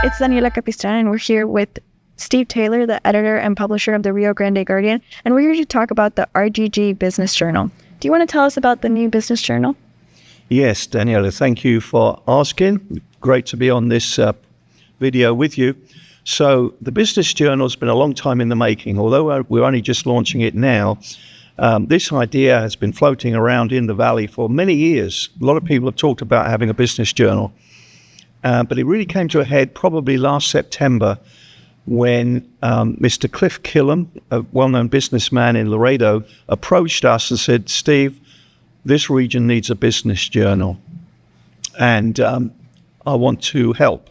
It's Daniela Capistran, and we're here with Steve Taylor, the editor and publisher of the Rio Grande Guardian, and we're here to talk about the RGG Business Journal. Do you want to tell us about the new Business Journal? Yes, Daniela, thank you for asking. Great to be on this video with you. So the Business Journal has been a long time in the making. Although we're only just launching it now, this idea has been floating around in the Valley for many years. A lot of people have talked about having a business journal. But it really came to a head probably last September when Mr. Cliff Killam, a well-known businessman in Laredo, approached us and said, Steve, this region needs a business journal, and I want to help.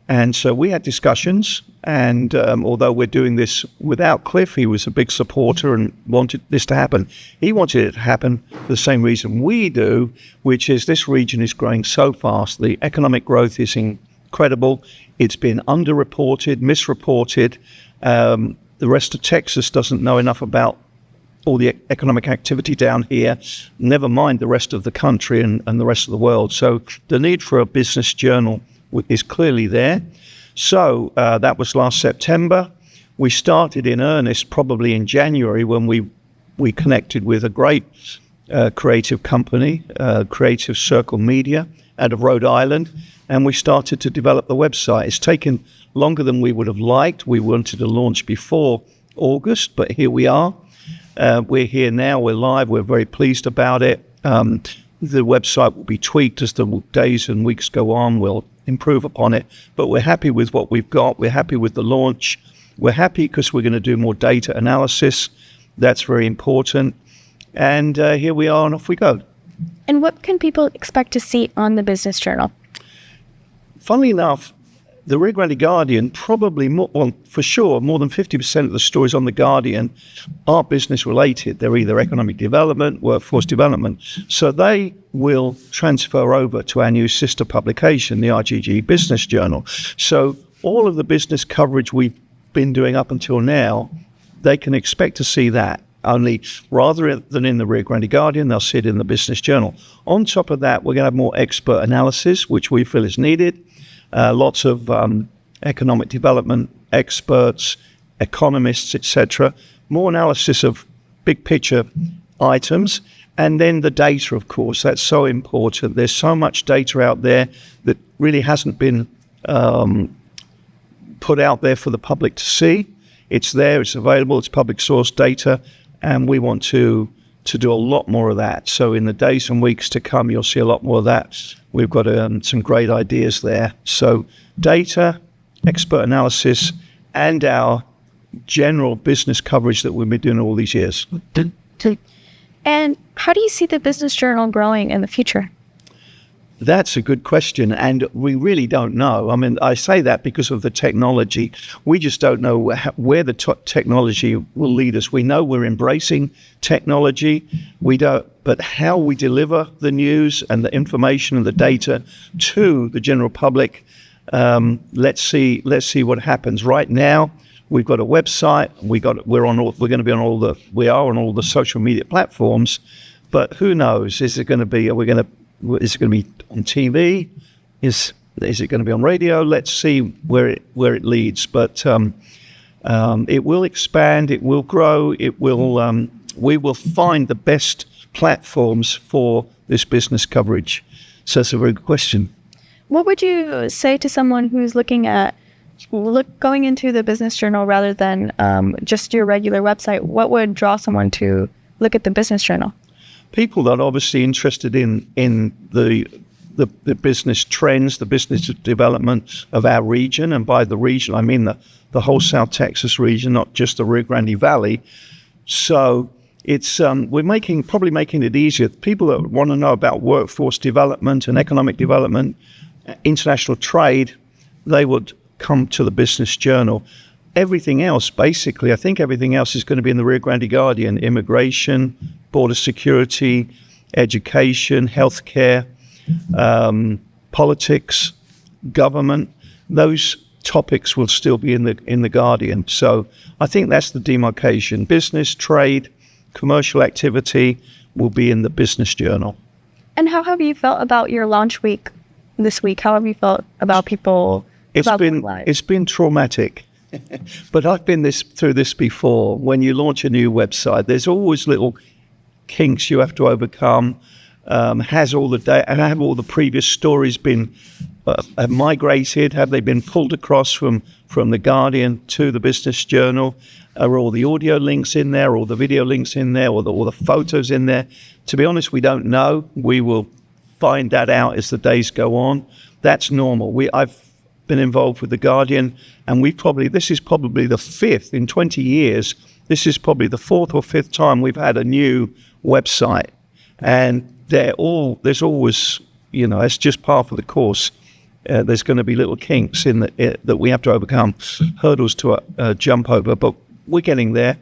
And so we had discussions, and although we're doing this without Cliff, he was a big supporter and wanted this to happen. He wanted it to happen for the same reason we do, which is this region is growing so fast. The economic growth is incredible. It's been underreported, misreported. The rest of Texas doesn't know enough about all the economic activity down here, never mind the rest of the country and the rest of the world. So the need for a business journal is clearly there. So that was last September. We started in earnest probably in January when we connected with a great creative company, Creative Circle Media out of Rhode Island, and we started to develop the website. It's taken longer than we would have liked. We wanted to launch before August, but here we are. We're here now, we're live, we're very pleased about it. The website will be tweaked as the days and weeks go on. We'll improve upon it, but we're happy with what we've got. We're happy with the launch. We're happy because we're going to do more data analysis. That's very important. And here we are, and off we go. And what can people expect to see on the Business Journal? Funnily enough, the Rio Grande Guardian probably more than 50% of the stories on the Guardian are business related. They're either economic development, workforce development. So they will transfer over to our new sister publication, the RGG Business Journal. So all of the business coverage we've been doing up until now, they can expect to see that. Only rather than in the Rio Grande Guardian, they'll see it in the Business Journal. On top of that, we're going to have more expert analysis, which we feel is needed. Lots of economic development experts, economists, etc. More analysis of big picture items. And then the data, of course, that's so important. There's so much data out there that really hasn't been put out there for the public to see. It's there, it's available, it's public source data, and we want to do a lot more of that. So in the days and weeks to come, you'll see a lot more of that. We've got some great ideas there. So data, expert analysis, and our general business coverage that we've been doing all these years. And how do you see the Business Journal growing in the future? That's a good question, and we really don't know. I mean, I say that because of the technology. We just don't know where the technology will lead us. We know we're embracing technology. We don't, but how we deliver the news and the information and the data to the general public, let's see what happens. Right now, we've got a website. We are on all the social media platforms, but who knows? Is it going to be on TV? Is it going to be on radio? Let's see where it leads. But it will expand. It will grow. It will. We will find the best platforms for this business coverage. So that's a very good question. What would you say to someone who's looking at going into the Business Journal rather than just your regular website? What would draw someone to look at the Business Journal? People that are obviously interested in the business trends, the business development of our region, and by the region I mean the whole South Texas region, not just the Rio Grande Valley. So it's we're probably making it easier. People that want to know about workforce development and economic development, international trade, they would come to the Business Journal. Everything else, basically, I think everything else is going to be in the Rio Grande Guardian: immigration, border security, education, healthcare, politics, government. Those topics will still be in the Guardian. So I think that's the demarcation. Business, trade, commercial activity will be in the Business Journal. And how have you felt about your launch week this week? How have you felt about people It's been traumatic. But I've been through this before. When you launch a new website, there's always little kinks you have to overcome. Has all the data and have all the previous stories been have migrated? Have they been pulled across from the Guardian to the Business Journal? Are all the audio links in there, or the video links in there, or the photos in there? To be honest, we don't know. We will find that out as the days go on. That's normal. I've been involved with the Guardian, and this is probably the fifth in 20 years. This is probably the fourth or fifth time we've had a new website, and there's always, it's just part of the course. There's going to be little kinks in that we have to overcome, hurdles to jump over, but we're getting there.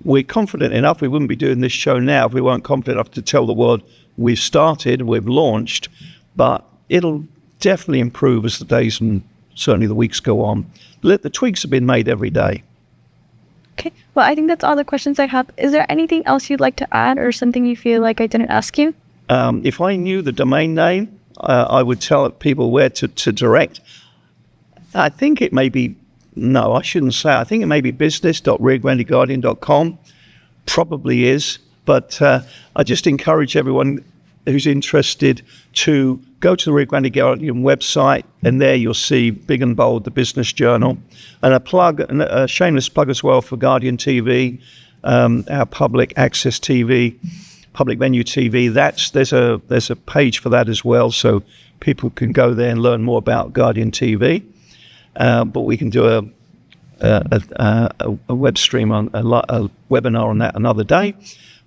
We're confident enough. We wouldn't be doing this show now if we weren't confident enough to tell the world we've started, we've launched, but it'll definitely improve as the days and certainly the weeks go on. The tweaks have been made every day. Okay. Well, I think that's all the questions I have. Is there anything else you'd like to add, or something you feel like I didn't ask you? If I knew the domain name, I would tell people where to direct. I think it may be, no, I shouldn't say. I think it may be business.riograndeguardian.com. Probably is. But I just encourage everyone who's interested to go to the Rio Grande Guardian website, and there you'll see big and bold the Business Journal, and a shameless plug as well for Guardian TV, our public access TV, public venue TV. There's a page for that as well, so people can go there and learn more about Guardian TV. But we can do a web stream on a webinar on that another day.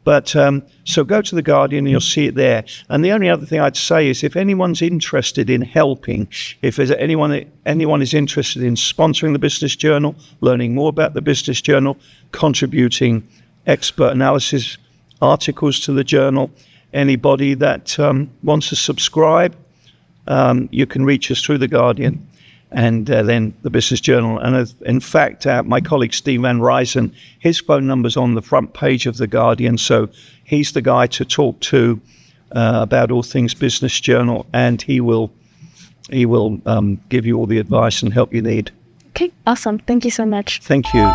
But so go to the Guardian and you'll see it there. And the only other thing I'd say is, if anyone's interested in helping, if there's anyone is interested in sponsoring the Business Journal, learning more about the Business Journal, contributing expert analysis articles to the journal, anybody that wants to subscribe, you can reach us through the Guardian and then the Business Journal. And in fact, my colleague Steve Van Ryzen, his phone number's on the front page of the Guardian, so he's the guy to talk to about all things Business Journal, and he will give you all the advice and help you need. Okay, awesome. Thank you so much. Thank you.